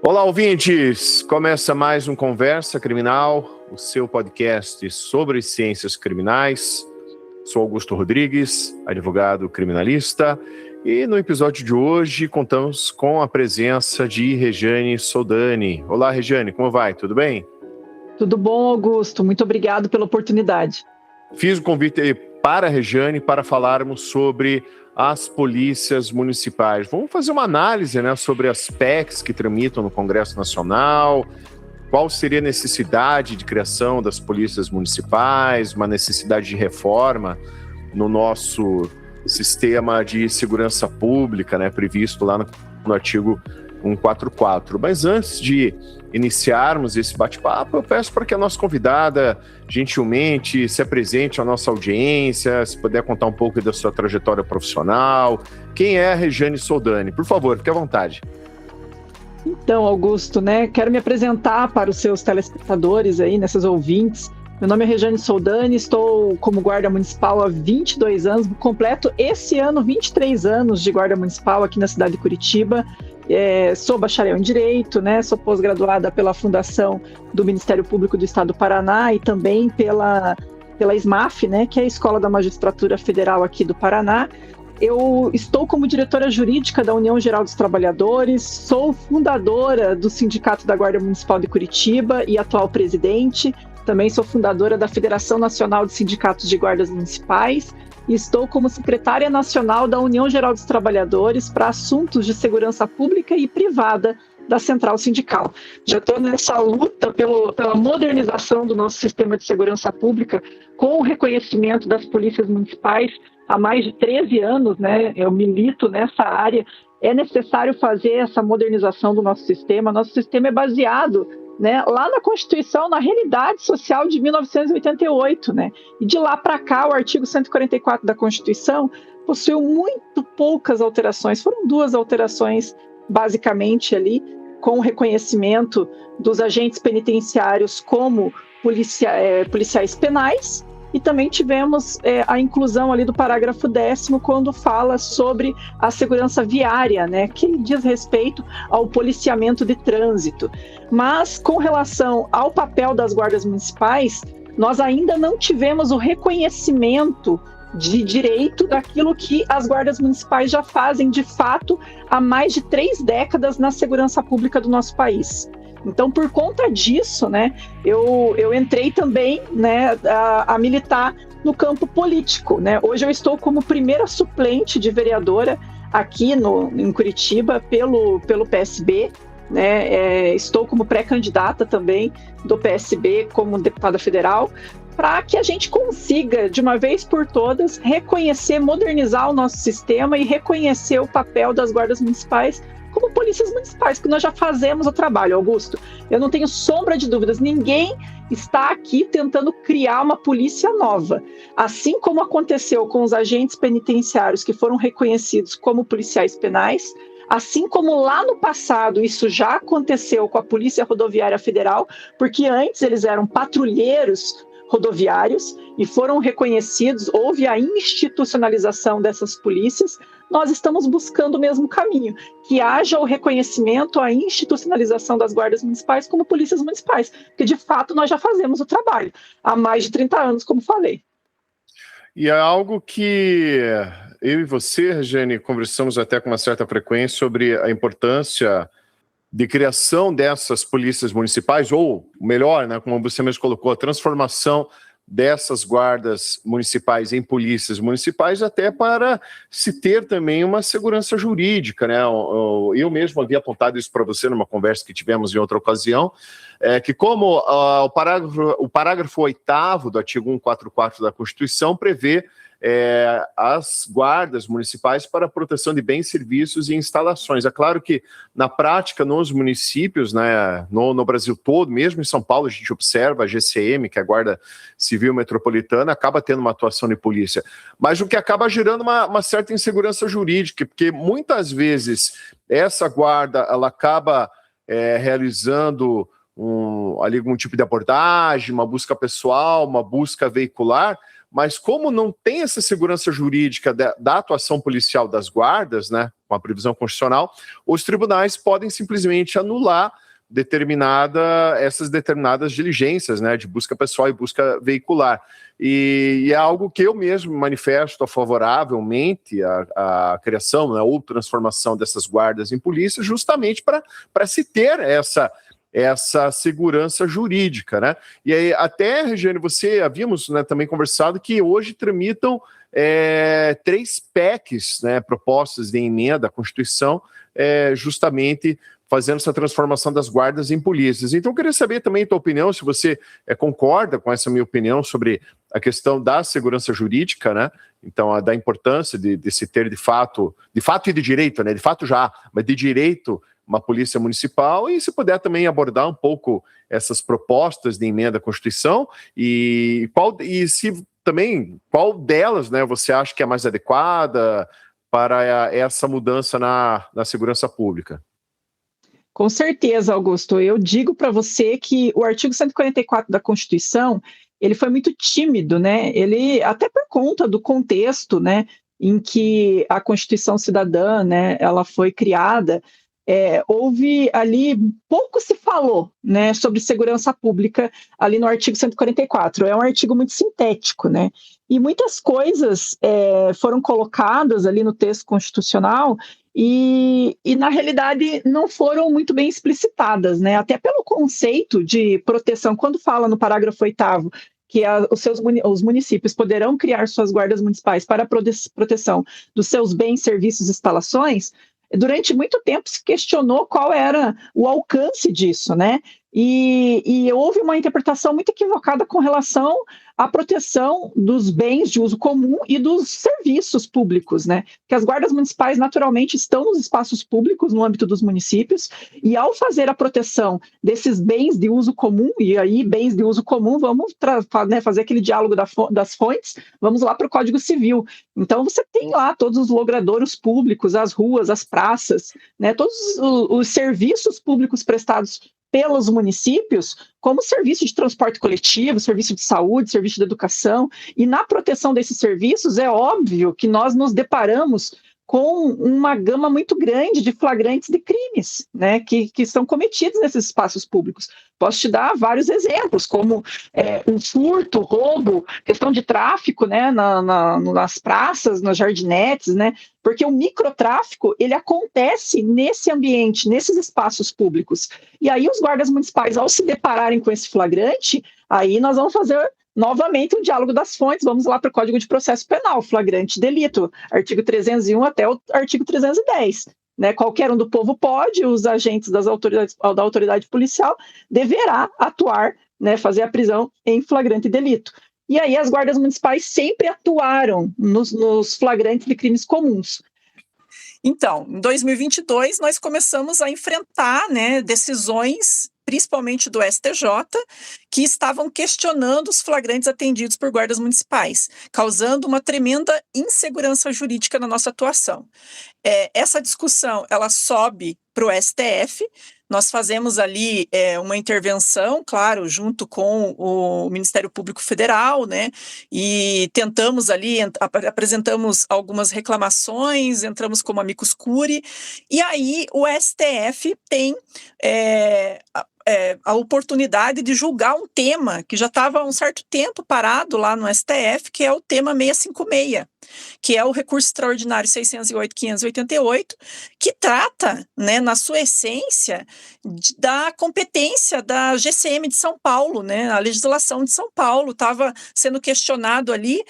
Olá, ouvintes! Começa mais um Conversa Criminal, o seu podcast sobre ciências criminais. Sou Augusto Rodrigues, advogado criminalista, e no episódio de hoje contamos com a presença de Rejane Soldani. Olá, Rejane, como vai? Tudo bem? Tudo bom, Augusto? Muito obrigado pela oportunidade. Fiz o convite para a Rejane para falarmos sobre as polícias municipais. Vamos fazer uma análise, sobre as PECs que tramitam no Congresso Nacional, qual seria a necessidade de criação das polícias municipais, uma necessidade de reforma no nosso sistema de segurança pública, previsto lá no artigo 144. Mas antes de iniciarmos esse bate-papo, eu peço para que a nossa convidada gentilmente se apresente à nossa audiência, se puder contar um pouco da sua trajetória profissional. Quem é a Rejane Soldani? Por favor, fique à vontade. Então, Augusto, quero me apresentar para os seus telespectadores aí, nesses ouvintes. Meu nome é Rejane Soldani, estou como guarda municipal há 22 anos, completo esse ano 23 anos de guarda municipal aqui na cidade de Curitiba. Sou bacharel em Direito, sou pós-graduada pela Fundação do Ministério Público do Estado do Paraná e também pela SMAF, que é a Escola da Magistratura Federal aqui do Paraná. Eu estou como diretora jurídica da União Geral dos Trabalhadores, sou fundadora do Sindicato da Guarda Municipal de Curitiba e atual presidente. Também sou fundadora da Federação Nacional de Sindicatos de Guardas Municipais e estou como secretária nacional da União Geral dos Trabalhadores para assuntos de segurança pública e privada da Central Sindical. Já estou nessa luta pela modernização do nosso sistema de segurança pública com o reconhecimento das polícias municipais há mais de 13 anos, Eu milito nessa área. É necessário fazer essa modernização do nosso sistema. Nosso sistema é baseado lá na Constituição, na realidade social de 1988, E de lá para cá, o artigo 144 da Constituição possuiu muito poucas alterações. Foram 2 alterações, basicamente, ali, com o reconhecimento dos agentes penitenciários como policiais penais. E também tivemos a inclusão ali do parágrafo 10º, quando fala sobre a segurança viária, que diz respeito ao policiamento de trânsito. Mas, com relação ao papel das guardas municipais, nós ainda não tivemos o reconhecimento de direito daquilo que as guardas municipais já fazem, de fato, há mais de 3 décadas na segurança pública do nosso país. Então, por conta disso, eu entrei também a militar no campo político. Hoje eu estou como primeira suplente de vereadora aqui em Curitiba pelo PSB. Estou como pré-candidata também do PSB como deputada federal, para que a gente consiga, de uma vez por todas, reconhecer, modernizar o nosso sistema e reconhecer o papel das guardas municipais como polícias municipais, que nós já fazemos o trabalho, Augusto. Eu não tenho sombra de dúvidas, ninguém está aqui tentando criar uma polícia nova. Assim como aconteceu com os agentes penitenciários que foram reconhecidos como policiais penais, assim como lá no passado isso já aconteceu com a Polícia Rodoviária Federal, porque antes eles eram patrulheiros rodoviários e foram reconhecidos, houve a institucionalização dessas polícias. Nós estamos buscando o mesmo caminho, que haja o reconhecimento, a institucionalização das guardas municipais como polícias municipais, porque de fato nós já fazemos o trabalho há mais de 30 anos, como falei. E é algo que eu e você, Rejane, conversamos até com uma certa frequência sobre a importância de criação dessas polícias municipais, ou melhor, como você mesmo colocou, a transformação dessas guardas municipais em polícias municipais, até para se ter também uma segurança jurídica, Eu mesmo havia apontado isso para você numa conversa que tivemos em outra ocasião, que como o parágrafo 8º do artigo 144 da Constituição prevê as guardas municipais para a proteção de bens, serviços e instalações. É claro que, na prática, nos municípios, no Brasil todo, mesmo em São Paulo, a gente observa a GCM, que é a Guarda Civil Metropolitana, acaba tendo uma atuação de polícia. Mas o que acaba gerando uma certa insegurança jurídica, porque muitas vezes essa guarda ela acaba realizando algum tipo de abordagem, uma busca pessoal, uma busca veicular, mas como não tem essa segurança jurídica da atuação policial das guardas, né, com a previsão constitucional, os tribunais podem simplesmente anular essas determinadas diligências, né, de busca pessoal e busca veicular. E é algo que eu mesmo manifesto favoravelmente à criação, né, ou transformação dessas guardas em polícia, justamente para se ter essa segurança jurídica, né? E aí, até, Regiane, havíamos, né, também conversado que hoje tramitam 3 PECs, né, propostas de emenda à Constituição, justamente fazendo essa transformação das guardas em polícias. Então, eu queria saber também a tua opinião, se você concorda com essa minha opinião sobre a questão da segurança jurídica, né? Então, da importância de se ter de fato e de direito, né? De fato já, mas de direito, uma polícia municipal, e se puder também abordar um pouco essas propostas de emenda à Constituição e qual delas, né, você acha que é mais adequada para essa mudança na segurança pública? Com certeza, Augusto. Eu digo para você que o artigo 144 da Constituição, ele foi muito tímido, né? Ele, até por conta do contexto, né, em que a Constituição Cidadã, né, ela foi criada, houve ali, pouco se falou, né, sobre segurança pública ali no artigo 144. É um artigo muito sintético, né? E muitas coisas foram colocadas ali no texto constitucional e, na realidade, não foram muito bem explicitadas, né? Até pelo conceito de proteção, quando fala no parágrafo 8º que os municípios poderão criar suas guardas municipais para a proteção dos seus bens, serviços e instalações, durante muito tempo se questionou qual era o alcance disso, né? E houve uma interpretação muito equivocada com relação à proteção dos bens de uso comum e dos serviços públicos, né? Que as guardas municipais naturalmente estão nos espaços públicos no âmbito dos municípios, e ao fazer a proteção desses bens de uso comum, e aí bens de uso comum, vamos fazer aquele diálogo das fontes, vamos lá para o Código Civil. Então você tem lá todos os logradouros públicos, as ruas, as praças, né? Todos os serviços públicos prestados pelos municípios, como serviço de transporte coletivo, serviço de saúde, serviço de educação, e na proteção desses serviços é óbvio que nós nos deparamos com uma gama muito grande de flagrantes de crimes, né, que são cometidos nesses espaços públicos. Posso te dar vários exemplos, como um furto, roubo, questão de tráfico, né, nas praças, nas jardinetes, né, porque o microtráfico, ele acontece nesse ambiente, nesses espaços públicos. E aí os guardas municipais, ao se depararem com esse flagrante, aí nós vamos fazer novamente um diálogo das fontes, vamos lá para o Código de Processo Penal, flagrante delito, artigo 301 até o artigo 310. Né? Qualquer um do povo pode, os agentes da autoridade policial deverá atuar, né, fazer a prisão em flagrante delito. E aí as guardas municipais sempre atuaram nos flagrantes de crimes comuns. Então, em 2022, nós começamos a enfrentar, né, decisões, principalmente do STJ, que estavam questionando os flagrantes atendidos por guardas municipais, causando uma tremenda insegurança jurídica na nossa atuação. Essa discussão, ela sobe para o STF, nós fazemos ali uma intervenção, claro, junto com o Ministério Público Federal, né, e tentamos ali, apresentamos algumas reclamações, entramos como amicus curiae, e aí o STF tem a oportunidade de julgar um tema que já estava há um certo tempo parado lá no STF, que é o tema 656, que é o recurso extraordinário 608.588, que trata, né, na sua essência, da competência da GCM de São Paulo, né, a legislação de São Paulo. Estava sendo questionado ali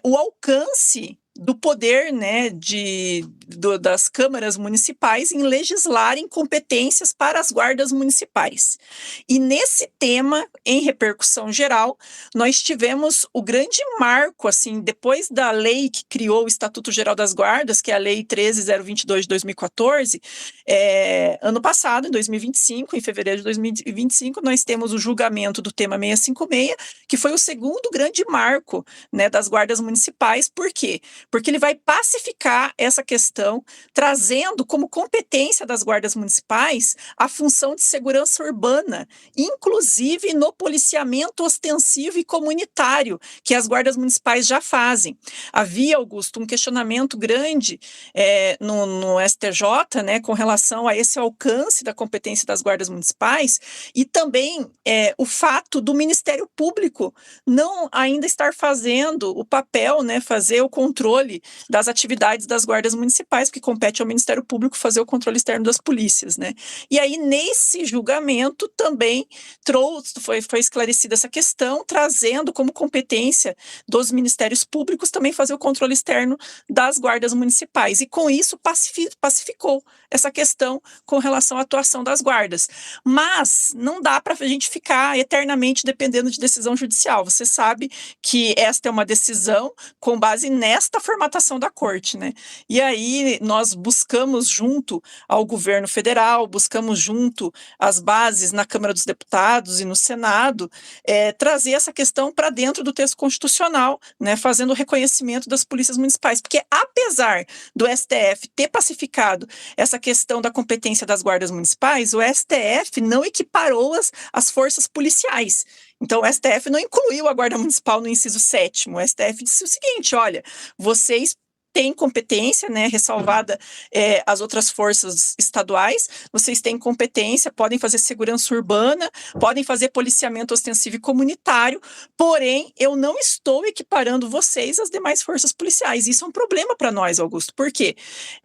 o alcance do poder, né, das câmaras municipais em legislarem competências para as guardas municipais. E nesse tema, em repercussão geral, nós tivemos o grande marco, assim, depois da lei que criou o Estatuto Geral das Guardas, que é a Lei 13.022 de 2014, ano passado, em 2025, em fevereiro de 2025, nós temos o julgamento do tema 656, que foi o segundo grande marco, né, das guardas municipais. Por quê? porque ele vai pacificar essa questão, trazendo como competência das guardas municipais a função de segurança urbana, inclusive no policiamento ostensivo e comunitário, que as guardas municipais já fazem. Havia, Augusto, um questionamento grande no STJ, né, com relação a esse alcance da competência das guardas municipais, e também o fato do Ministério Público não ainda estar fazendo o papel, né, fazer o controle das atividades das guardas municipais, porque compete ao Ministério Público fazer o controle externo das polícias, né? E aí, nesse julgamento, também foi esclarecida essa questão, trazendo como competência dos Ministérios Públicos também fazer o controle externo das guardas municipais. E com isso pacificou essa questão com relação à atuação das guardas. Mas não dá para a gente ficar eternamente dependendo de decisão judicial. Você sabe que esta é uma decisão com base nesta formatação da corte, né? E aí nós buscamos junto ao governo federal, buscamos junto às bases na Câmara dos Deputados e no Senado, trazer essa questão para dentro do texto constitucional, né, fazendo o reconhecimento das polícias municipais, porque apesar do STF ter pacificado essa questão da competência das guardas municipais, o STF não equiparou as forças policiais. Então, o STF não incluiu a Guarda Municipal no inciso 7º. O STF disse o seguinte: olha, vocês têm competência, né, ressalvada as outras forças estaduais, vocês têm competência, podem fazer segurança urbana, podem fazer policiamento ostensivo e comunitário, porém, eu não estou equiparando vocês às demais forças policiais. Isso é um problema para nós, Augusto. Por quê?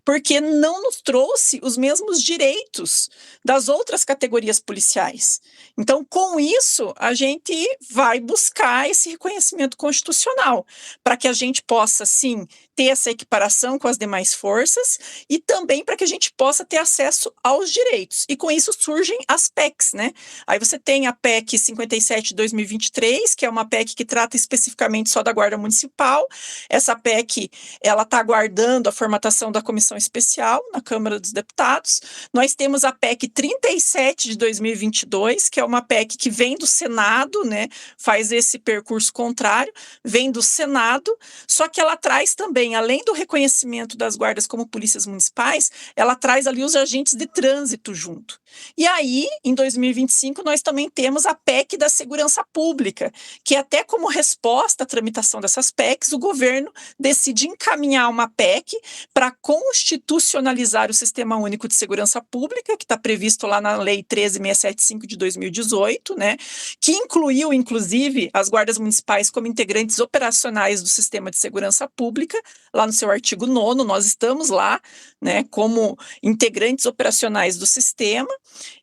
Porque não nos trouxe os mesmos direitos das outras categorias policiais. Então, com isso, a gente vai buscar esse reconhecimento constitucional, para que a gente possa, sim, ter essa equiparação com as demais forças e também para que a gente possa ter acesso aos direitos. E com isso surgem as PECs, né? Aí você tem a PEC 57 de 2023, que é uma PEC que trata especificamente só da Guarda Municipal. Essa PEC, ela está aguardando a formatação da comissão especial na Câmara dos Deputados. Nós temos a PEC 37 de 2022, que é uma PEC que vem do Senado, né? Faz esse percurso contrário, vem do Senado, só que ela traz também, além do reconhecimento das guardas como polícias municipais, ela traz ali os agentes de trânsito junto. E aí, em 2025, nós também temos a PEC da Segurança Pública, que até como resposta à tramitação dessas PECs, o governo decide encaminhar uma PEC para constitucionalizar o Sistema Único de Segurança Pública, que está previsto lá na Lei 13.675 de 2018, né, que incluiu, inclusive, as guardas municipais como integrantes operacionais do Sistema de Segurança Pública, lá no seu artigo 9º, nós estamos lá, né, como integrantes operacionais do sistema.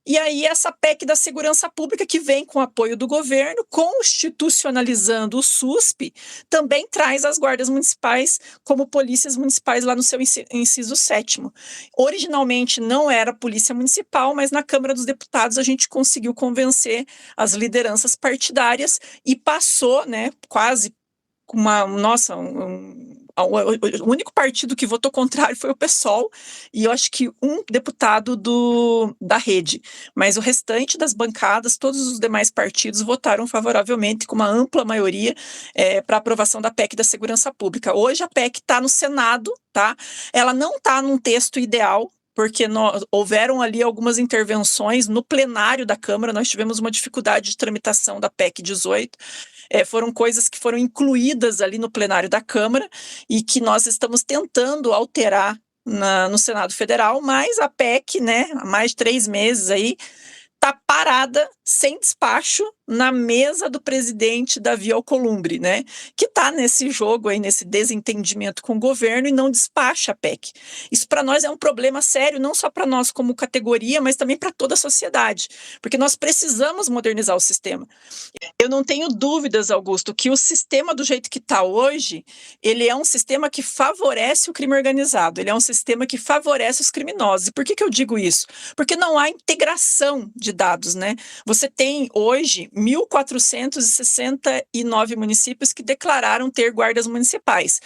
E aí essa PEC da Segurança Pública, que vem com apoio do governo, constitucionalizando o SUSP, também traz as guardas municipais como polícias municipais lá no seu inciso 7º. Originalmente não era polícia municipal, mas na Câmara dos Deputados a gente conseguiu convencer as lideranças partidárias e passou, né, quase o único partido que votou contrário foi o PSOL, e eu acho que um deputado da Rede, mas o restante das bancadas, todos os demais partidos votaram favoravelmente com uma ampla maioria para aprovação da PEC da Segurança Pública. Hoje a PEC está no Senado, tá? Ela não está num texto ideal, porque houveram ali algumas intervenções no plenário da Câmara, nós tivemos uma dificuldade de tramitação da PEC 18, foram coisas que foram incluídas ali no plenário da Câmara e que nós estamos tentando alterar no Senado Federal, mas a PEC, né, há mais de 3 meses aí, está parada, sem despacho, na mesa do presidente Davi Alcolumbre, né, que está nesse jogo aí, nesse desentendimento com o governo e não despacha a PEC. Isso para nós é um problema sério, não só para nós como categoria, mas também para toda a sociedade, porque nós precisamos modernizar o sistema. Eu não tenho dúvidas, Augusto, que o sistema do jeito que está hoje, ele é um sistema que favorece o crime organizado, ele é um sistema que favorece os criminosos. E por que eu digo isso? Porque não há integração de dados, né? você tem hoje 1.469 municípios que declararam ter guardas municipais.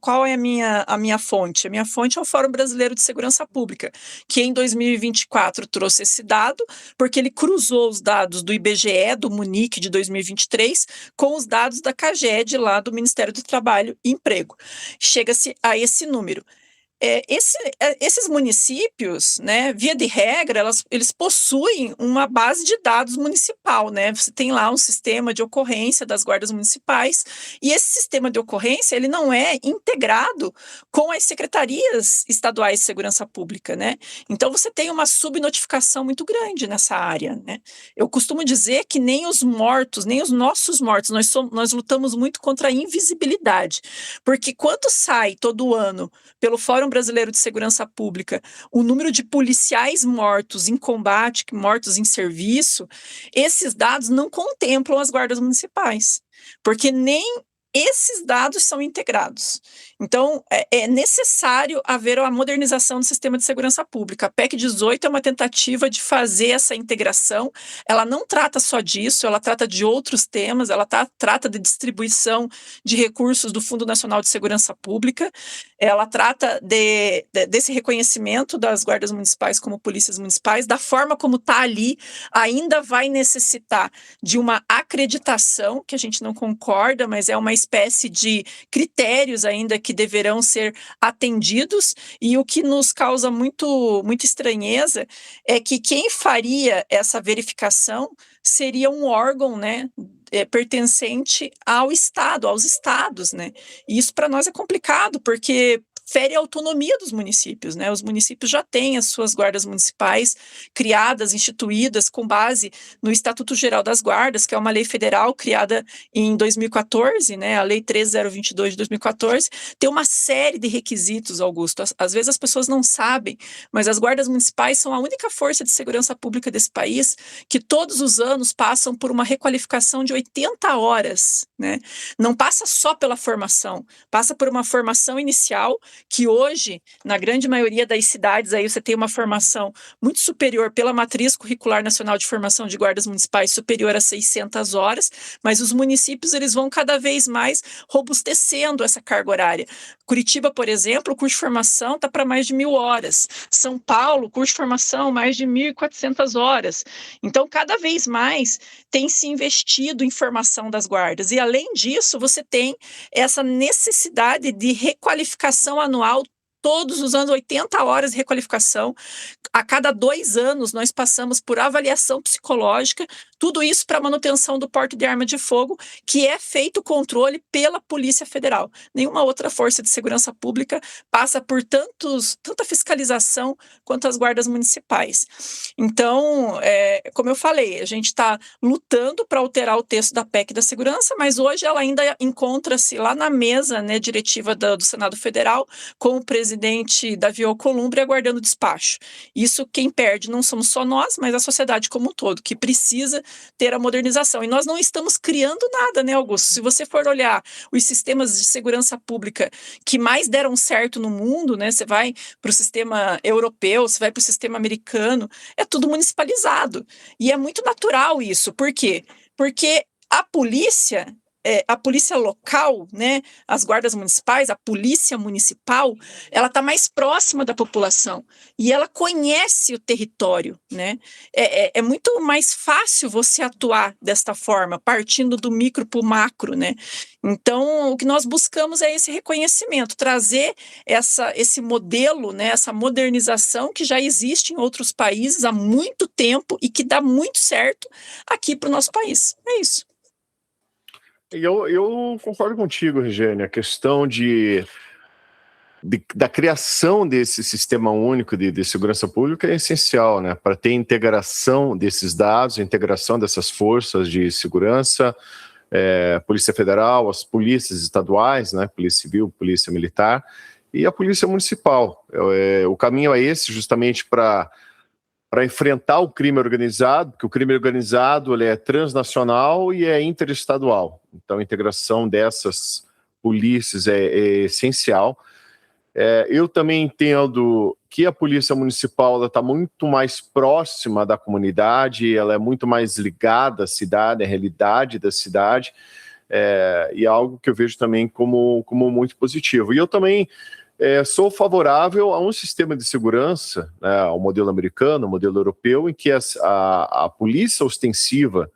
Qual é a minha fonte? A minha fonte é o Fórum Brasileiro de Segurança Pública, que em 2024 trouxe esse dado, porque ele cruzou os dados do IBGE, do Munic de 2023, com os dados da CAGED, lá do Ministério do Trabalho e Emprego. Chega-se a esse número. Esses municípios, né, via de regra, eles possuem uma base de dados municipal, né? Você tem lá um sistema de ocorrência das guardas municipais, e esse sistema de ocorrência ele não é integrado com as secretarias estaduais de segurança pública, né? Então você tem uma subnotificação muito grande nessa área, né? Eu costumo dizer que nem os mortos, nem os nossos mortos, nós lutamos muito contra a invisibilidade, porque quando sai todo ano pelo Fórum Brasileiro de Segurança Pública o número de policiais mortos em combate, mortos em serviço, esses dados não contemplam as guardas municipais, porque nem esses dados são integrados. Então, é necessário haver a modernização do sistema de segurança pública. A PEC 18 é uma tentativa de fazer essa integração. Ela não trata só disso, ela trata de outros temas, ela trata de distribuição de recursos do Fundo Nacional de Segurança Pública, ela trata desse reconhecimento das guardas municipais como polícias municipais, da forma como está ali, ainda vai necessitar de uma acreditação, que a gente não concorda, mas é uma espécie de critérios ainda que deverão ser atendidos, e o que nos causa muita estranheza é que quem faria essa verificação seria um órgão, né, pertencente ao Estado, aos estados, né? E isso para nós é complicado, porque fere a autonomia dos municípios, né? Os municípios já têm as suas guardas municipais criadas, instituídas com base no Estatuto Geral das Guardas, que é uma lei federal criada em 2014, né? A Lei 13022 de 2014, tem uma série de requisitos, Augusto. Às vezes as pessoas não sabem, mas as guardas municipais são a única força de segurança pública desse país que todos os anos passam por uma requalificação de 80 horas, né? Não passa só pela formação, passa por uma formação inicial, que hoje, na grande maioria das cidades, aí você tem uma formação muito superior pela Matriz Curricular Nacional de Formação de Guardas Municipais, superior a 600 horas, mas os municípios eles vão cada vez mais robustecendo essa carga horária. Curitiba, por exemplo, o curso de formação está para mais de 1.000 horas. São Paulo, curso de formação, mais de 1.400 horas. Então, cada vez mais tem se investido em formação das guardas. E, além disso, você tem essa necessidade de requalificação anual, todos os anos, 80 horas de requalificação. A cada 2 anos, nós passamos por avaliação psicológica, tudo isso para manutenção do porte de arma de fogo, que é feito o controle pela Polícia Federal. Nenhuma outra força de segurança pública passa por tanta fiscalização quanto as guardas municipais. Então, como eu falei, a gente está lutando para alterar o texto da PEC da segurança, mas hoje ela ainda encontra-se lá na mesa, né, diretiva do Senado Federal, com o presidente Davi Alcolumbre aguardando despacho. Isso quem perde não somos só nós, mas a sociedade como um todo, que precisa ter a modernização. E nós não estamos criando nada, né, Augusto? Se você for olhar os sistemas de segurança pública que mais deram certo no mundo, né, você vai para o sistema europeu, você vai para o sistema americano, é tudo municipalizado. E é muito natural isso. Por quê? Porque a polícia local, né, as guardas municipais, a polícia municipal, ela está mais próxima da população e ela conhece o território, né? É muito mais fácil você atuar desta forma, partindo do micro para o macro, né? Então, o que nós buscamos é esse reconhecimento, trazer esse modelo, né, essa modernização que já existe em outros países há muito tempo e que dá muito certo aqui para o nosso país. É isso. Eu concordo contigo, Regiane, a questão da criação desse sistema único de segurança pública é essencial, né, para ter integração desses dados, integração dessas forças de segurança, Polícia Federal, as polícias estaduais, né, Polícia Civil, Polícia Militar e a Polícia Municipal. O caminho é esse, justamente para enfrentar o crime organizado, porque o crime organizado ele é transnacional e é interestadual. Então, a integração dessas polícias é essencial. Eu também entendo porque a polícia municipal está muito mais próxima da comunidade, ela é muito mais ligada à cidade, à realidade da cidade, e é algo que eu vejo também como muito positivo. E eu também sou favorável a um sistema de segurança, né, ao modelo americano, ao modelo europeu, em que a polícia ostensiva,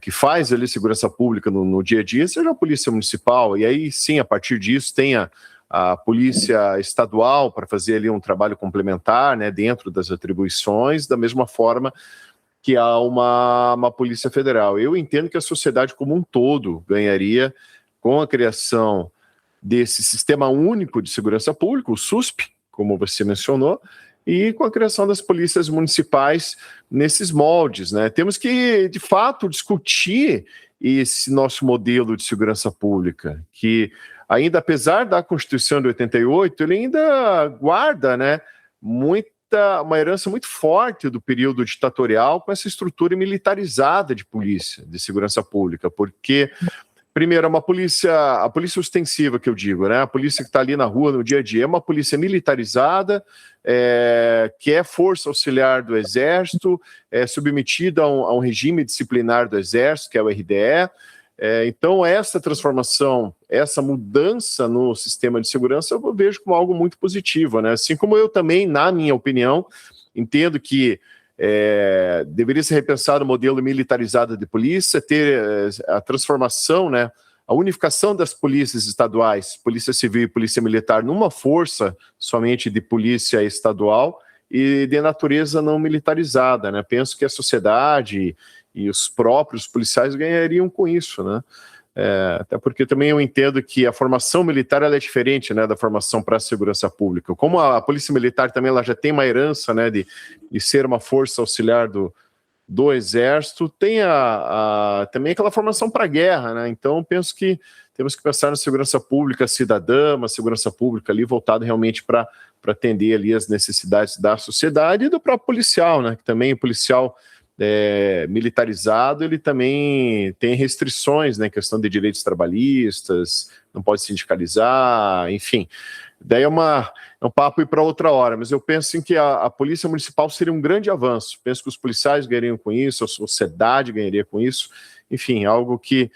que faz ali segurança pública no dia a dia, seja a polícia municipal, e aí sim, a partir disso, tenha a polícia estadual para fazer ali um trabalho complementar, né, dentro das atribuições, da mesma forma que há uma polícia federal. Eu entendo que a sociedade como um todo ganharia com a criação desse Sistema Único de Segurança Pública, o SUSP, como você mencionou, e com a criação das polícias municipais nesses moldes, né? Temos que, de fato, discutir esse nosso modelo de segurança pública, que ainda, apesar da Constituição de 88, ele ainda guarda, né, uma herança muito forte do período ditatorial com essa estrutura militarizada de polícia, de segurança pública, porque primeiro, a polícia ostensiva que eu digo, né? A polícia que está ali na rua no dia a dia, é uma polícia militarizada, que é força auxiliar do Exército, é submetida a um regime disciplinar do Exército, que é o RDE. Então, essa transformação, essa mudança no sistema de segurança, eu vejo como algo muito positivo, né? Assim como eu também, na minha opinião, entendo que deveria ser repensado o modelo militarizado de polícia, ter a transformação, né, a unificação das polícias estaduais, polícia civil e polícia militar, numa força somente de polícia estadual e de natureza não militarizada, né? Penso que a sociedade e os próprios policiais ganhariam com isso, né? Até porque também eu entendo que a formação militar ela é diferente, né, da formação para a segurança pública. Como a polícia militar também ela já tem uma herança, né, de ser uma força auxiliar do Exército, tem também aquela formação para a guerra, né? Então penso que temos que pensar na segurança pública cidadã, uma segurança pública ali voltada realmente para atender ali as necessidades da sociedade e do próprio policial, né? Que também o policial militarizado, ele também tem restrições, né, questão de direitos trabalhistas, não pode sindicalizar, enfim. Daí é um papo para outra hora, mas eu penso em que a polícia municipal seria um grande avanço. Penso que os policiais ganhariam com isso, a sociedade ganharia com isso, enfim, algo que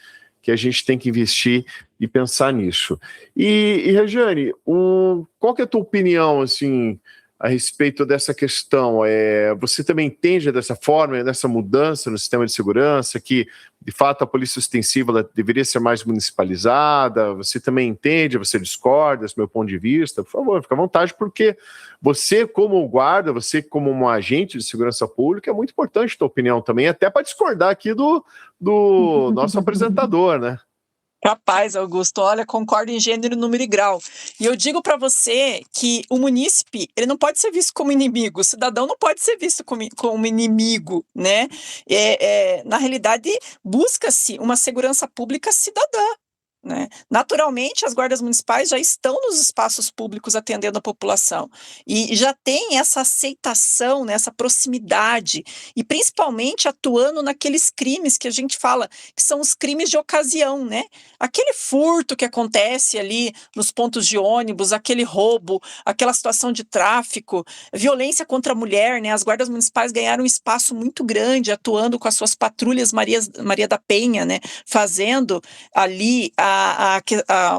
a gente tem que investir e pensar nisso. E Regiane, qual que é a tua opinião, assim, a respeito dessa questão? Você também entende dessa forma, dessa mudança no sistema de segurança, que, de fato, a polícia ostensiva ela deveria ser mais municipalizada? Você também entende, você discorda desse meu ponto de vista? Por favor, fica à vontade, porque você, como guarda, você, como um agente de segurança pública, é muito importante a tua opinião também, até para discordar aqui do nosso apresentador, né? Capaz, Augusto, olha, concordo em gênero, número e grau. E eu digo para você que o munícipe, ele não pode ser visto como inimigo, o cidadão não pode ser visto como inimigo, né? Na realidade, busca-se uma segurança pública cidadã, né? Naturalmente, as guardas municipais já estão nos espaços públicos atendendo a população e já tem essa aceitação, né, essa proximidade e principalmente atuando naqueles crimes que a gente fala que são os crimes de ocasião, né? Aquele furto que acontece ali nos pontos de ônibus, aquele roubo, aquela situação de tráfico, violência contra a mulher, né? As guardas municipais ganharam um espaço muito grande atuando com as suas patrulhas Maria da Penha, né? Fazendo ali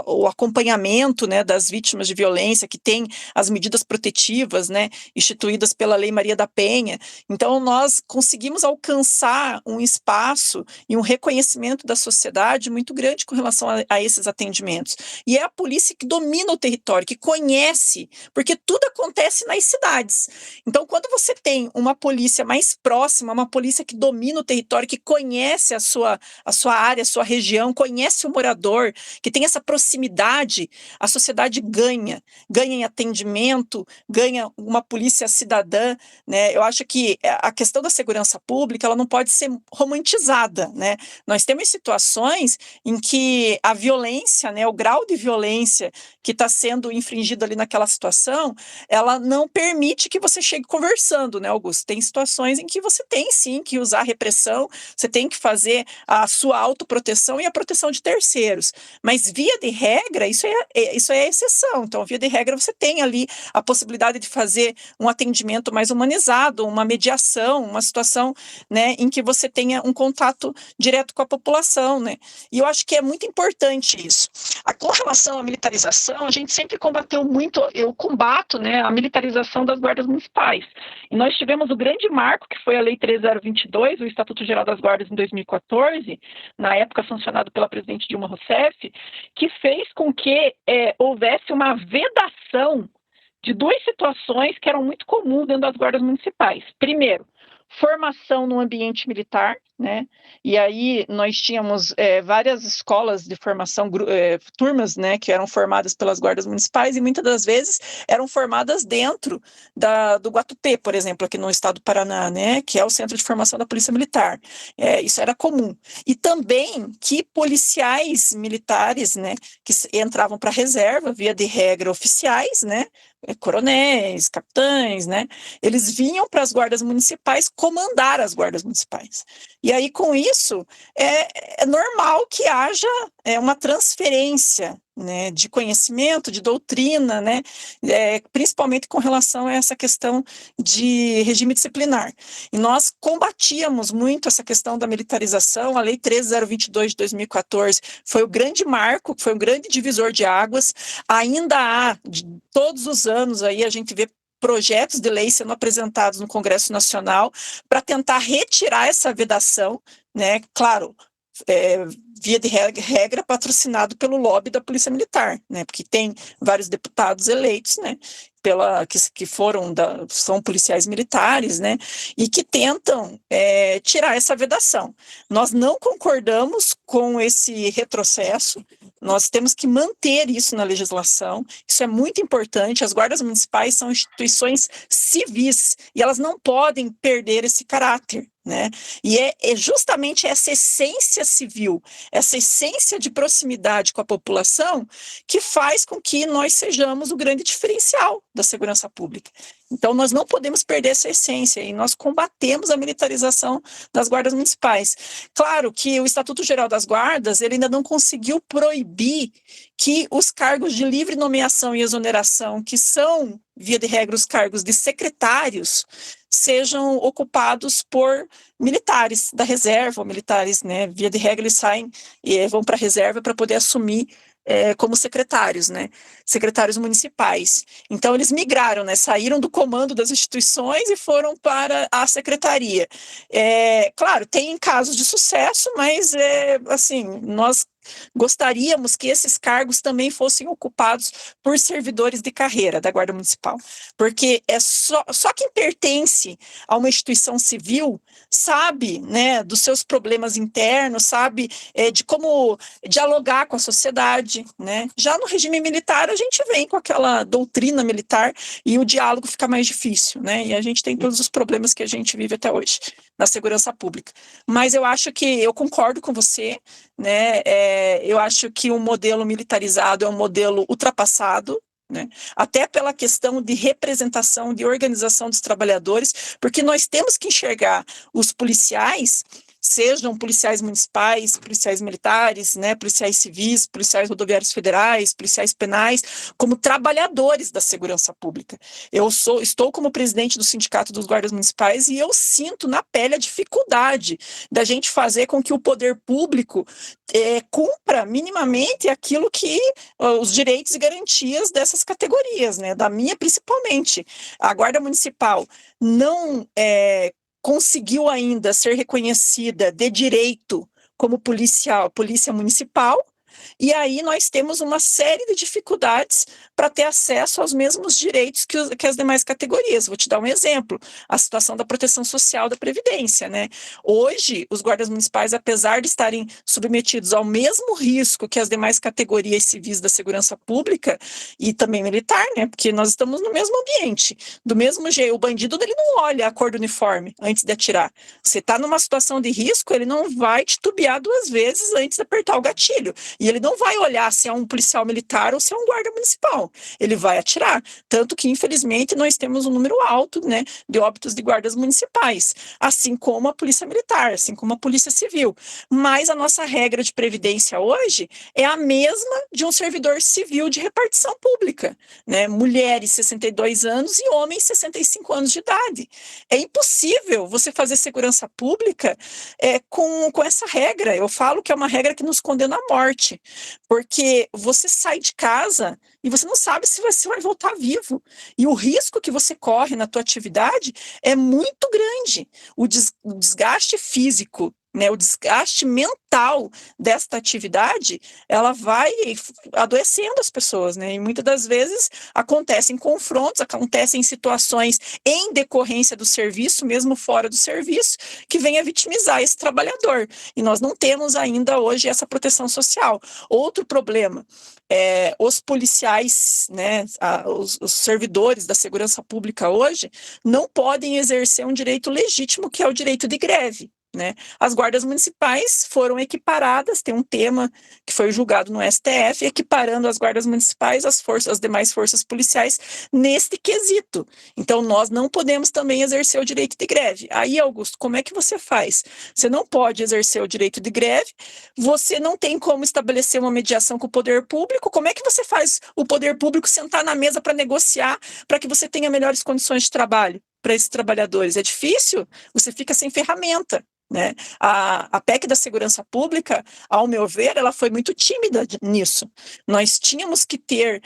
o acompanhamento, né, das vítimas de violência, que tem as medidas protetivas, né, instituídas pela Lei Maria da Penha. Então, nós conseguimos alcançar um espaço e um reconhecimento da sociedade muito grande com relação a esses atendimentos. E é a polícia que domina o território, que conhece, porque tudo acontece nas cidades. Então, quando você tem uma polícia mais próxima, uma polícia que domina o território, que conhece a sua área, a sua região, conhece o morador, que tem essa proximidade, a sociedade ganha em atendimento, ganha uma polícia cidadã, né? Eu acho que a questão da segurança pública, ela não pode ser romantizada, né? Nós temos situações em que a violência, né, o grau de violência que está sendo infringido ali naquela situação, ela não permite que você chegue conversando, né, Augusto? Tem situações em que você tem sim que usar repressão, você tem que fazer a sua autoproteção e a proteção de terceiros. mas via de regra, isso é exceção. Então, via de regra, você tem ali a possibilidade de fazer um atendimento mais humanizado, uma mediação, uma situação, né, em que você tenha um contato direto com a população, né? E eu acho que é muito importante isso. Com relação à militarização, a gente sempre combateu muito, eu combato, né, a militarização das guardas municipais. E nós tivemos o grande marco, que foi a Lei 3022, o Estatuto Geral das Guardas em 2014, na época sancionado pela presidente Dilma Rousseff, que fez com que houvesse uma vedação de duas situações que eram muito comuns dentro das guardas municipais. Primeiro, formação no ambiente militar, né? E aí nós tínhamos várias escolas de formação, turmas, né, que eram formadas pelas guardas municipais e muitas das vezes eram formadas dentro do Guatupê, por exemplo, aqui no estado do Paraná, né, que é o centro de formação da Polícia Militar. Isso era comum. E também que policiais militares, né, que entravam para a reserva, via de regra oficiais, né, coronéis, capitães, né, eles vinham para as guardas municipais comandar as guardas municipais. E aí, com isso, é normal que haja uma transferência, né, de conhecimento, de doutrina, né, principalmente com relação a essa questão de regime disciplinar. E nós combatíamos muito essa questão da militarização. A Lei 13022 de 2014 foi o grande marco, foi um grande divisor de águas. Ainda há, todos os anos, aí a gente vê projetos de lei sendo apresentados no Congresso Nacional para tentar retirar essa vedação, né? Claro, via de regra patrocinado pelo lobby da Polícia Militar, né? Porque tem vários deputados eleitos, né? Que são policiais militares, né? E que tentam tirar essa vedação. Nós não concordamos com esse retrocesso. Nós temos que manter isso na legislação. Isso é muito importante. As guardas municipais são instituições civis e elas não podem perder esse caráter, né? E é justamente essa essência civil, essa essência de proximidade com a população que faz com que nós sejamos o grande diferencial da segurança pública. Então, nós não podemos perder essa essência e nós combatemos a militarização das guardas municipais. Claro que o Estatuto Geral das Guardas, ele ainda não conseguiu proibir que os cargos de livre nomeação e exoneração, que são, via de regra, os cargos de secretários, sejam ocupados por militares da reserva, ou militares, né, via de regra, eles saem e vão para a reserva para poder assumir como secretários, né, secretários municipais. Então, eles migraram, né, saíram do comando das instituições e foram para a secretaria. Claro, tem casos de sucesso, mas, assim, nós gostaríamos que esses cargos também fossem ocupados por servidores de carreira da Guarda Municipal, porque só quem pertence a uma instituição civil sabe, né, dos seus problemas internos, sabe de como dialogar com a sociedade, né? Já no regime militar a gente vem com aquela doutrina militar e o diálogo fica mais difícil, né? E a gente tem todos os problemas que a gente vive até hoje na segurança pública. Mas eu acho que eu concordo com você, né? Eu acho que o modelo militarizado é um modelo ultrapassado, né? Até pela questão de representação, de organização dos trabalhadores, porque nós temos que enxergar os policiais, sejam policiais municipais, policiais militares, né, policiais civis, policiais rodoviários federais, policiais penais, como trabalhadores da segurança pública. Estou como presidente do Sindicato dos Guardas Municipais e eu sinto na pele a dificuldade da gente fazer com que o poder público cumpra minimamente aquilo que os direitos e garantias dessas categorias, né, da minha principalmente. A Guarda Municipal não conseguiu ainda ser reconhecida de direito como polícia municipal, e aí nós temos uma série de dificuldades para ter acesso aos mesmos direitos que as demais categorias. Vou te dar um exemplo, a situação da proteção social da Previdência, né? Hoje, os guardas municipais, apesar de estarem submetidos ao mesmo risco que as demais categorias civis da segurança pública e também militar, né? Porque nós estamos no mesmo ambiente. Do mesmo jeito, o bandido ele não olha a cor do uniforme antes de atirar. Você está numa situação de risco, ele não vai titubear duas vezes antes de apertar o gatilho. E ele não vai olhar se é um policial militar ou se é um guarda municipal. Ele vai atirar. Tanto que, infelizmente, nós temos um número alto, né, de óbitos de guardas municipais, assim como a polícia militar, assim como a polícia civil. Mas a nossa regra de previdência hoje é a mesma de um servidor civil de repartição pública, né? Mulheres 62 anos e homens 65 anos de idade. É impossível você fazer segurança pública com essa regra. Eu falo que é uma regra que nos condena à morte, porque você sai de casa e você não sabe se você vai voltar vivo. E o risco que você corre na tua atividade é muito grande. O desgaste físico, né, o desgaste mental desta atividade, ela vai adoecendo as pessoas, né? E muitas das vezes acontecem confrontos, acontecem situações em decorrência do serviço, mesmo fora do serviço, que vem a vitimizar esse trabalhador. E nós não temos ainda hoje essa proteção social. Outro problema, os policiais, né, os servidores da segurança pública hoje não podem exercer um direito legítimo, que é o direito de greve. Né? As guardas municipais foram equiparadas, tem um tema que foi julgado no STF, equiparando as guardas municipais às demais forças policiais neste quesito. Então, nós não podemos também exercer o direito de greve. Aí, Augusto, como é que você faz? Você não pode exercer o direito de greve, você não tem como estabelecer uma mediação com o poder público, como é que você faz o poder público sentar na mesa para negociar, para que você tenha melhores condições de trabalho para esses trabalhadores? É difícil, você fica sem ferramenta. Né? A PEC da segurança pública, ao meu ver, ela foi muito tímida nisso. Nós tínhamos que ter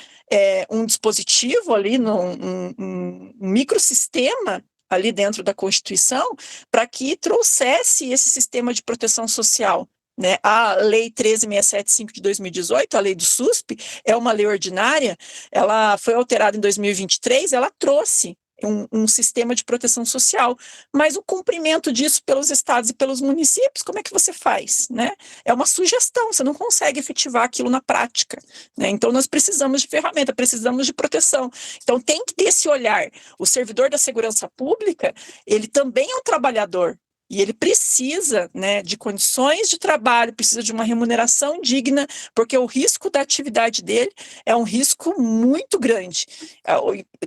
um dispositivo ali, um microsistema ali dentro da Constituição, para que trouxesse esse sistema de proteção social. Né? A Lei 13.675 de 2018, a lei do SUSP, é uma lei ordinária, ela foi alterada em 2023, ela trouxe um sistema de proteção social, mas o cumprimento disso pelos estados e pelos municípios, como é que você faz? Né? É uma sugestão, você não consegue efetivar aquilo na prática. Né? Então, nós precisamos de ferramenta, precisamos de proteção. Então, tem que ter esse olhar. O servidor da segurança pública, ele também é um trabalhador, e ele precisa, né, de condições de trabalho, precisa de uma remuneração digna, porque o risco da atividade dele é um risco muito grande,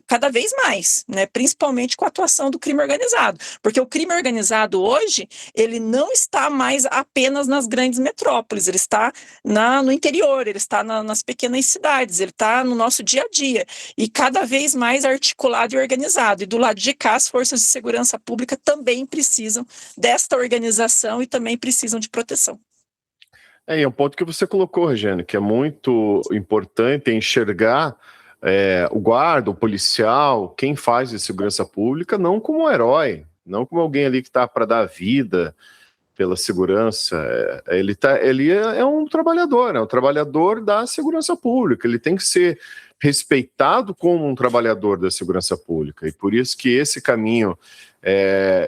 cada vez mais, né, principalmente com a atuação do crime organizado, porque o crime organizado hoje, ele não está mais apenas nas grandes metrópoles, ele está no interior, ele está nas pequenas cidades, ele está no nosso dia a dia, e cada vez mais articulado e organizado, e do lado de cá, as forças de segurança pública também precisam desta organização e também precisam de proteção. E é um ponto que você colocou, Regiane, que é muito importante enxergar o guarda, o policial, quem faz de segurança pública, não como um herói, não como alguém ali que está para dar vida pela segurança. Ele é um trabalhador da segurança pública, ele tem que ser respeitado como um trabalhador da segurança pública, e por isso que esse caminho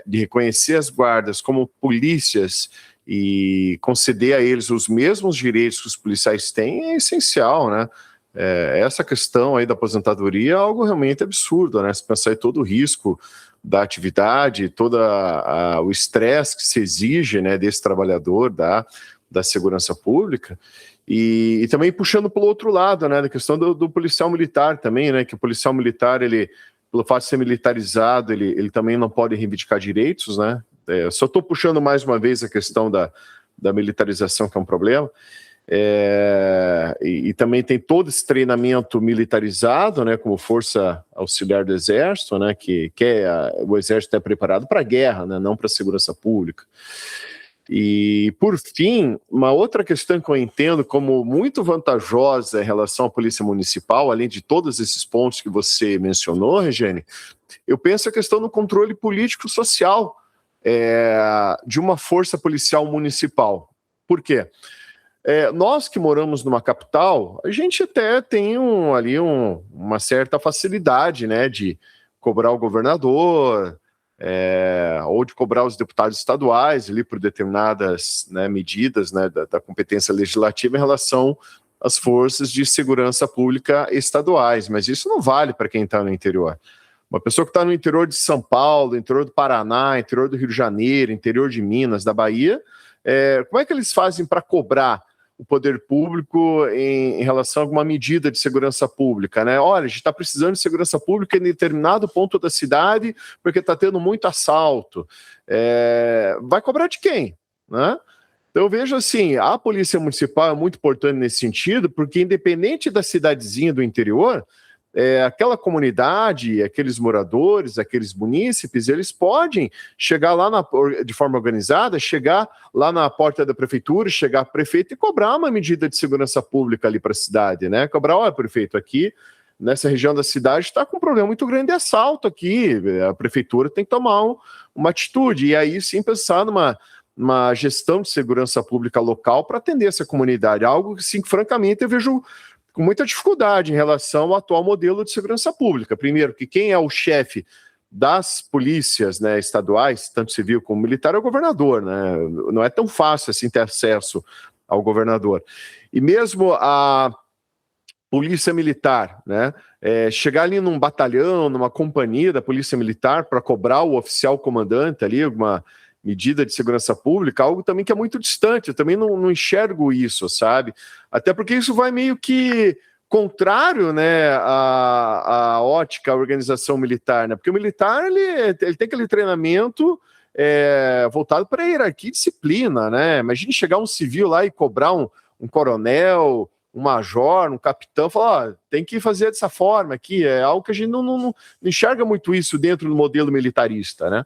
de reconhecer as guardas como polícias e conceder a eles os mesmos direitos que os policiais têm é essencial, né? Essa questão aí da aposentadoria é algo realmente absurdo, né? Se pensar em todo o risco da atividade, todo o estresse que se exige, né, desse trabalhador da segurança pública, e também puxando pelo outro lado, né, da questão do policial militar também, né, que o policial militar, ele, pelo fato de ser militarizado, ele também não pode reivindicar direitos, né? Só estou puxando mais uma vez a questão da militarização, que é um problema. E também tem todo esse treinamento militarizado, né, como força auxiliar do Exército, né, que o Exército é preparado para a guerra, né, não para a segurança pública. E, por fim, uma outra questão que eu entendo como muito vantajosa em relação à Polícia Municipal, além de todos esses pontos que você mencionou, Regiane, eu penso a questão do controle político-social de uma força policial municipal. Por quê? Nós que moramos numa capital, a gente até tem uma certa facilidade, né, de cobrar o governador, ou de cobrar os deputados estaduais ali por determinadas, né, medidas, né, da competência legislativa em relação às forças de segurança pública estaduais, mas isso não vale para quem está no interior. Uma pessoa que está no interior de São Paulo, interior do Paraná, interior do Rio de Janeiro, interior de Minas, da Bahia, como é que eles fazem para cobrar o poder público em relação a alguma medida de segurança pública, né? Olha, a gente está precisando de segurança pública em determinado ponto da cidade porque está tendo muito assalto. Vai cobrar de quem, né? Então eu vejo assim, a polícia municipal é muito importante nesse sentido, porque independente da cidadezinha do interior, aquela comunidade, aqueles moradores, aqueles munícipes, eles podem chegar lá de forma organizada, chegar lá na porta da prefeitura, chegar ao prefeito e cobrar uma medida de segurança pública ali para a cidade, né? Cobrar, olha, prefeito, aqui nessa região da cidade está com um problema muito grande de assalto aqui, a prefeitura tem que tomar uma atitude, e aí sim pensar numa gestão de segurança pública local para atender essa comunidade, algo que, sim, francamente, eu vejo com muita dificuldade em relação ao atual modelo de segurança pública. Primeiro, que quem é o chefe das polícias, né, estaduais, tanto civil como militar, é o governador, né? Não é tão fácil assim ter acesso ao governador. E mesmo a polícia militar, né, chegar ali num batalhão, numa companhia da polícia militar para cobrar o oficial comandante ali, alguma medida de segurança pública, algo também que é muito distante, eu também não enxergo isso, sabe? Até porque isso vai meio que contrário, né, à ótica, à organização militar, né? Porque o militar, ele tem aquele treinamento voltado para hierarquia e disciplina, né? Imagine chegar um civil lá e cobrar um coronel, um major, um capitão, falar, tem que fazer dessa forma aqui, é algo que a gente não enxerga muito isso dentro do modelo militarista, né?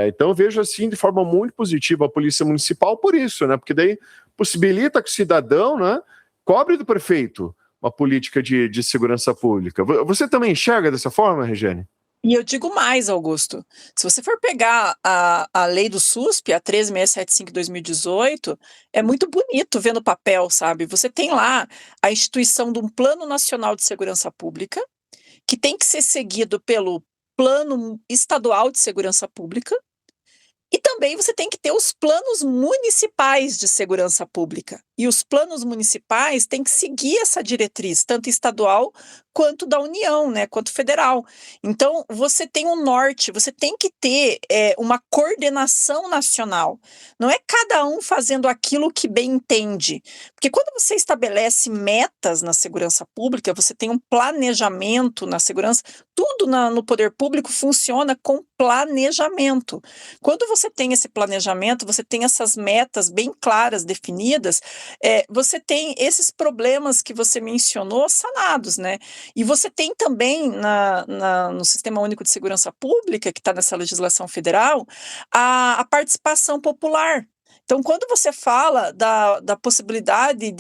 Então eu vejo assim de forma muito positiva a polícia municipal por isso, né? Porque daí possibilita que o cidadão, né, cobre do prefeito uma política de segurança pública. Você também enxerga dessa forma, Regiane? E eu digo mais, Augusto, se você for pegar a lei do SUSP, a 13.675/2018, é muito bonito ver no papel, sabe? Você tem lá a instituição de um Plano Nacional de Segurança Pública, que tem que ser seguido pelo Plano Estadual de Segurança Pública, e também você tem que ter os planos municipais de segurança pública. E os planos municipais têm que seguir essa diretriz, tanto estadual quanto da União, né, quanto federal. Então, você tem um norte, você tem que ter uma coordenação nacional. Não é cada um fazendo aquilo que bem entende. Porque quando você estabelece metas na segurança pública, você tem um planejamento na segurança, tudo no poder público funciona com planejamento. Quando você tem esse planejamento, você tem essas metas bem claras, definidas, você tem esses problemas que você mencionou sanados, né? E você tem também no Sistema Único de Segurança Pública, que está nessa legislação federal, a participação popular. Então, quando você fala da possibilidade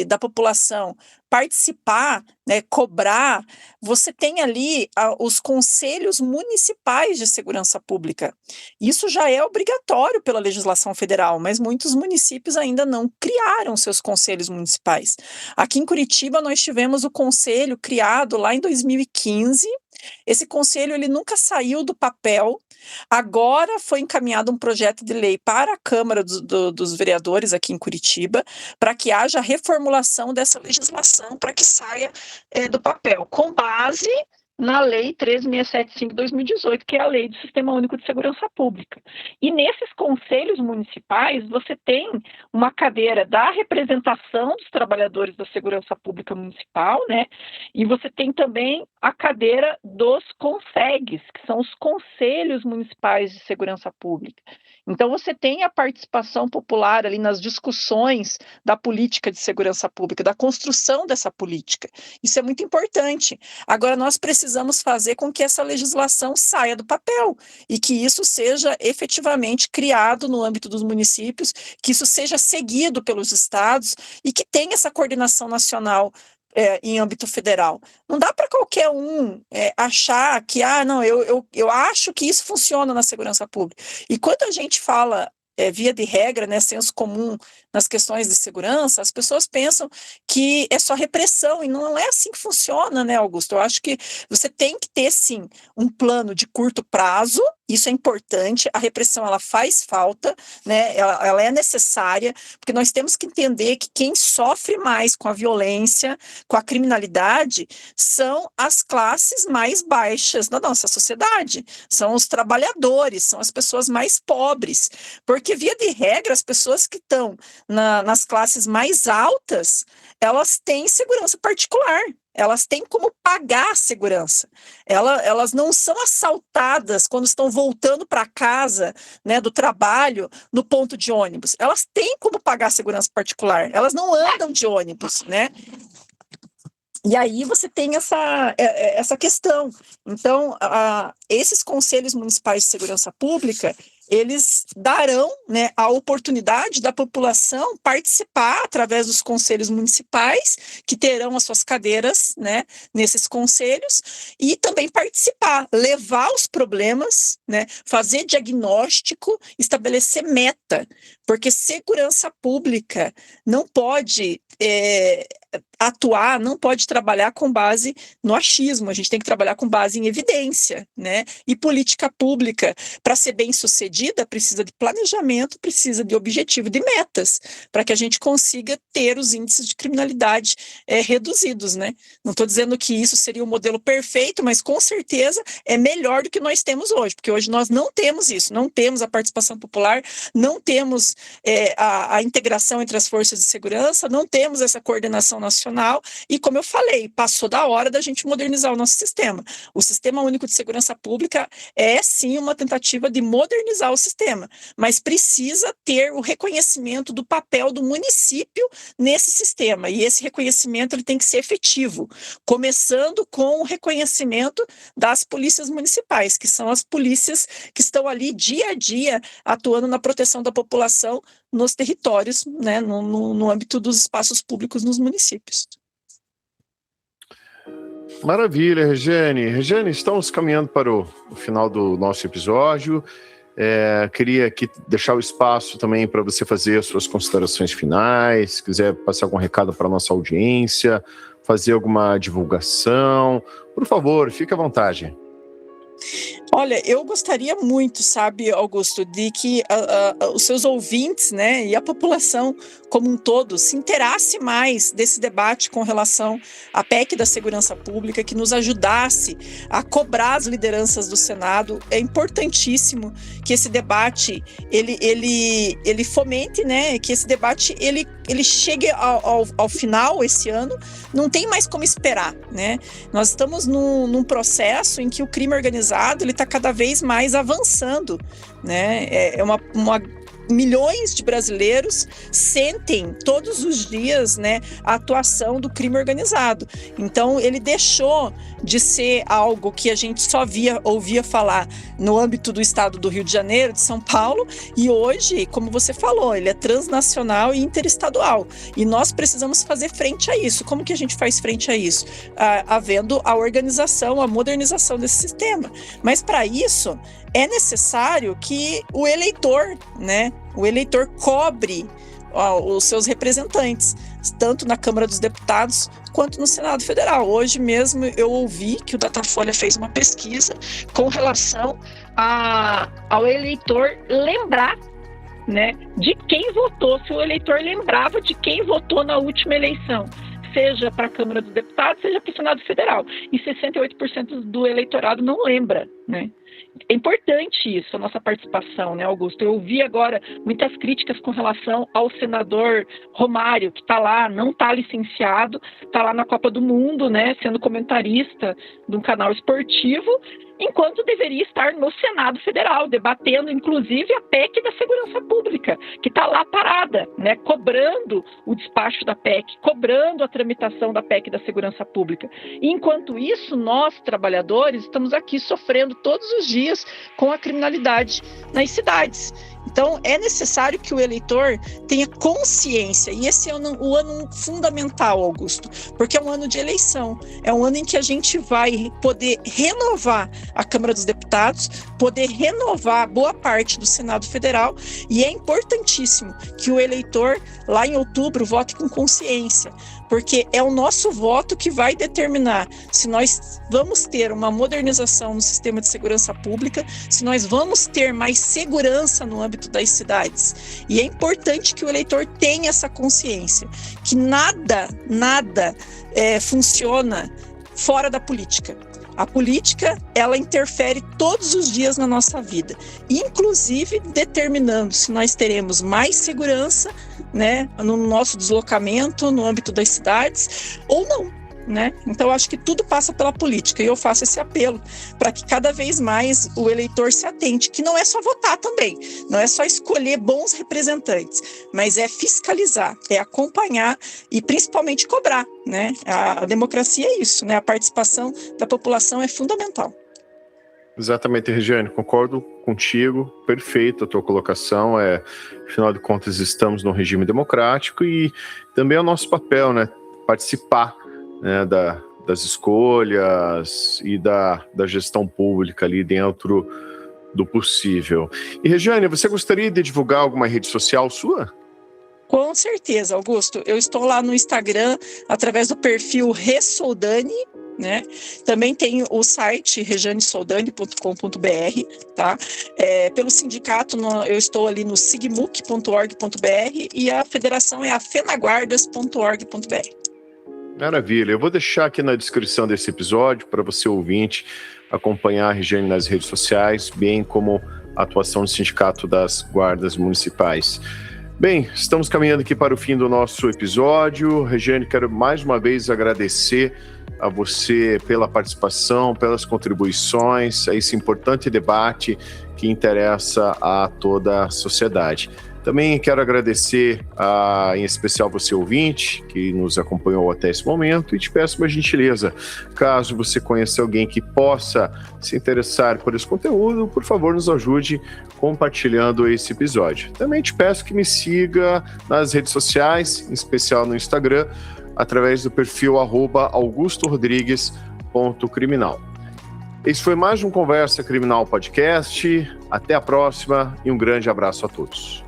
da população participar, né, cobrar, você tem ali os conselhos municipais de segurança pública. Isso já é obrigatório pela legislação federal, mas muitos municípios ainda não criaram seus conselhos municipais. Aqui em Curitiba, nós tivemos o conselho criado lá em 2015. Esse conselho ele nunca saiu do papel. Agora foi encaminhado um projeto de lei para a Câmara dos Vereadores aqui em Curitiba, para que haja reformulação dessa legislação, para que saia do papel, com base na Lei 13.675/2018, que é a Lei do Sistema Único de Segurança Pública. E nesses conselhos municipais, você tem uma cadeira da representação dos trabalhadores da segurança pública municipal, né? E você tem também a cadeira dos CONSEGs, que são os Conselhos Municipais de Segurança Pública. Então, você tem a participação popular ali nas discussões da política de segurança pública, da construção dessa política. Isso é muito importante. Agora, nós precisamos fazer com que essa legislação saia do papel e que isso seja efetivamente criado no âmbito dos municípios, que isso seja seguido pelos estados e que tenha essa coordenação nacional em âmbito federal. Não dá para qualquer um achar que, não, eu acho que isso funciona na segurança pública. E quando a gente fala via de regra, né, senso comum nas questões de segurança, as pessoas pensam que é só repressão, e não é assim que funciona, né, Augusto? Eu acho que você tem que ter, sim, um plano de curto prazo Isso é importante, a repressão ela faz falta, né? Ela é necessária, porque nós temos que entender que quem sofre mais com a violência, com a criminalidade, são as classes mais baixas da nossa sociedade, são os trabalhadores, são as pessoas mais pobres, porque via de regra, as pessoas que estão nas classes mais altas, elas têm segurança particular. Elas têm como pagar a segurança. Elas não são assaltadas quando estão voltando para casa, né, do trabalho, no ponto de ônibus. Elas têm como pagar a segurança particular. Elas não andam de ônibus, né? E aí você tem essa questão. Então, esses conselhos municipais de segurança pública, eles darão, né, a oportunidade da população participar através dos conselhos municipais, que terão as suas cadeiras, né, nesses conselhos, e também participar, levar os problemas, né, fazer diagnóstico, estabelecer meta, porque segurança pública não pode atuar, não pode trabalhar com base no achismo, a gente tem que trabalhar com base em evidência, né? E política pública, para ser bem sucedida, precisa de planejamento, precisa de objetivo, de metas, para que a gente consiga ter os índices de criminalidade reduzidos, né? Não estou dizendo que isso seria o modelo perfeito, mas com certeza é melhor do que nós temos hoje, porque hoje nós não temos isso, não temos a participação popular, não temos a integração entre as forças de segurança, não temos essa coordenação nacional, e como eu falei, passou da hora da gente modernizar o nosso sistema. O Sistema Único de Segurança Pública é sim uma tentativa de modernizar o sistema, mas precisa ter o reconhecimento do papel do município nesse sistema, e esse reconhecimento ele tem que ser efetivo, começando com o reconhecimento das polícias municipais, que são as polícias que estão ali dia a dia atuando na proteção da população nos territórios, né, no âmbito dos espaços públicos nos municípios. Maravilha, Regiane. Regiane, estamos caminhando para o final do nosso episódio. Queria aqui deixar o espaço também para você fazer as suas considerações finais, se quiser passar algum recado para a nossa audiência, fazer alguma divulgação, por favor, fique à vontade. Olha, eu gostaria muito, sabe, Augusto, de que os seus ouvintes, né, e a população como um todo se inteirasse mais desse debate com relação à PEC da segurança pública, que nos ajudasse a cobrar as lideranças do Senado. É importantíssimo que esse debate ele fomente, né, que esse debate ele chegue ao final esse ano. Não tem mais como esperar, né? Nós estamos num processo em que o crime organizado ele está cada vez mais avançando, né? Milhões de brasileiros sentem todos os dias, né, a atuação do crime organizado. Então, ele deixou de ser algo que a gente só ouvia falar no âmbito do estado do Rio de Janeiro, de São Paulo, e hoje, como você falou, ele é transnacional e interestadual. E nós precisamos fazer frente a isso. Como que a gente faz frente a isso? Havendo a organização, a modernização desse sistema. Mas, para isso, é necessário que o eleitor, né, cobre os seus representantes, tanto na Câmara dos Deputados quanto no Senado Federal. Hoje mesmo eu ouvi que o Datafolha fez uma pesquisa com relação ao eleitor lembrar, né, de quem votou, se o eleitor lembrava de quem votou na última eleição, seja para a Câmara dos Deputados, seja para o Senado Federal. E 68% do eleitorado não lembra, né? É importante isso, a nossa participação, né, Augusto? Eu ouvi agora muitas críticas com relação ao senador Romário, que está lá, não está licenciado, está lá na Copa do Mundo, né, sendo comentarista de um canal esportivo, enquanto deveria estar no Senado Federal, debatendo, inclusive, a PEC da segurança pública, que está lá parada, né, cobrando o despacho da PEC, cobrando a tramitação da PEC da segurança pública. E, enquanto isso, nós, trabalhadores, estamos aqui sofrendo todos os dias com a criminalidade nas cidades. Então, é necessário que o eleitor tenha consciência, e esse é o ano fundamental, Augusto, porque é um ano de eleição, é um ano em que a gente vai poder renovar a Câmara dos Deputados, poder renovar boa parte do Senado Federal, e é importantíssimo que o eleitor, lá em outubro, vote com consciência, porque é o nosso voto que vai determinar se nós vamos ter uma modernização no sistema de segurança pública, se nós vamos ter mais segurança no âmbito das cidades. E é importante que o eleitor tenha essa consciência, que nada funciona fora da política. A política, ela interfere todos os dias na nossa vida, inclusive determinando se nós teremos mais segurança, né, no nosso deslocamento, no âmbito das cidades, ou não. Né? Então, acho que tudo passa pela política, e eu faço esse apelo para que cada vez mais o eleitor se atente, que não é só votar também, não é só escolher bons representantes, mas é fiscalizar, é acompanhar e principalmente cobrar, né? A democracia é isso, né? A participação da população é fundamental. Exatamente, Regiane, concordo contigo, perfeito a tua colocação, afinal de contas estamos num regime democrático e também é o nosso papel, né? Participar, né, das escolhas e da gestão pública ali dentro do possível. E, Regiane, você gostaria de divulgar alguma rede social sua? Com certeza, Augusto. Eu estou lá no Instagram, através do perfil Resoldani, né? Também tem o site rejanesoldani.com.br, tá? Pelo sindicato, eu estou ali no sigmuc.org.br e a federação é a fenaguardas.org.br. Maravilha, eu vou deixar aqui na descrição desse episódio para você ouvinte acompanhar a Regiane nas redes sociais, bem como a atuação do Sindicato das Guardas Municipais. Bem, estamos caminhando aqui para o fim do nosso episódio. Regiane, quero mais uma vez agradecer a você pela participação, pelas contribuições, a esse importante debate que interessa a toda a sociedade. Também quero agradecer em especial você ouvinte que nos acompanhou até esse momento e te peço uma gentileza, caso você conheça alguém que possa se interessar por esse conteúdo, por favor nos ajude compartilhando esse episódio. Também te peço que me siga nas redes sociais, em especial no Instagram, através do perfil @augustorodrigues.criminal. Esse foi mais um Conversa Criminal Podcast, até a próxima e um grande abraço a todos.